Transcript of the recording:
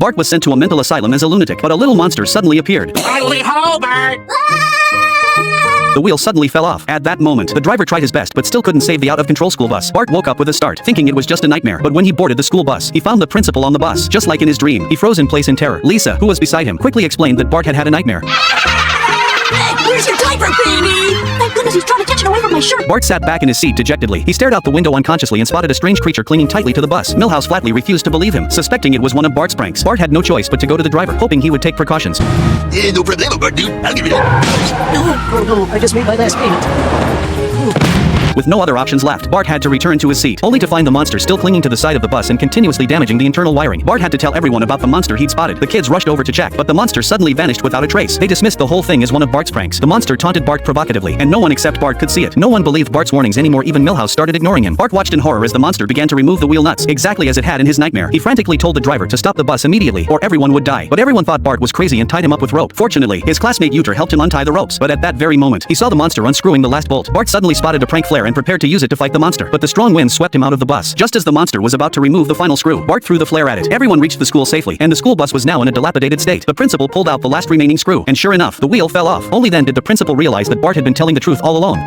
Bart was sent to a mental asylum as a lunatic, but a little monster suddenly appeared. Holy ho, Bart! The wheel suddenly fell off. At that moment, the driver tried his best but still couldn't save the out-of-control school bus. Bart woke up with a start, thinking it was just a nightmare. But when he boarded the school bus, he found the principal on the bus. Just like in his dream, he froze in place in terror. Lisa, who was beside him, quickly explained that Bart had had a nightmare. Where's your diaper, baby? Thank goodness he's trying to catch it away from my shirt. Bart sat back in his seat dejectedly. He stared out the window unconsciously and spotted a strange creature clinging tightly to the bus. Milhouse flatly refused to believe him, suspecting it was one of Bart's pranks. Bart had no choice but to go to the driver, hoping he would take precautions. No problemo, Bart, dude. I'll give you that. No, I just made my last payment. With no other options left, Bart had to return to his seat, only to find the monster still clinging to the side of the bus and continuously damaging the internal wiring. Bart had to tell everyone about the monster he'd spotted. The kids rushed over to check, but the monster suddenly vanished without a trace. They dismissed the whole thing as one of Bart's pranks. The monster taunted Bart provocatively, and no one except Bart could see it. No one believed Bart's warnings anymore. Even Milhouse started ignoring him. Bart watched in horror as the monster began to remove the wheel nuts, exactly as it had in his nightmare. He frantically told the driver to stop the bus immediately, or everyone would die. But everyone thought Bart was crazy and tied him up with rope. Fortunately, his classmate Uter helped him untie the ropes, but at that very moment, he saw the monster unscrewing the last bolt. Bart suddenly spotted a prank flare and prepared to use it to fight the monster, but the strong wind swept him out of the bus. Just as the monster was about to remove the final screw, Bart threw the flare at it. Everyone reached the school safely, and the school bus was now in a dilapidated state. The principal pulled out the last remaining screw, and sure enough, the wheel fell off. Only then did the principal realize that Bart had been telling the truth all along.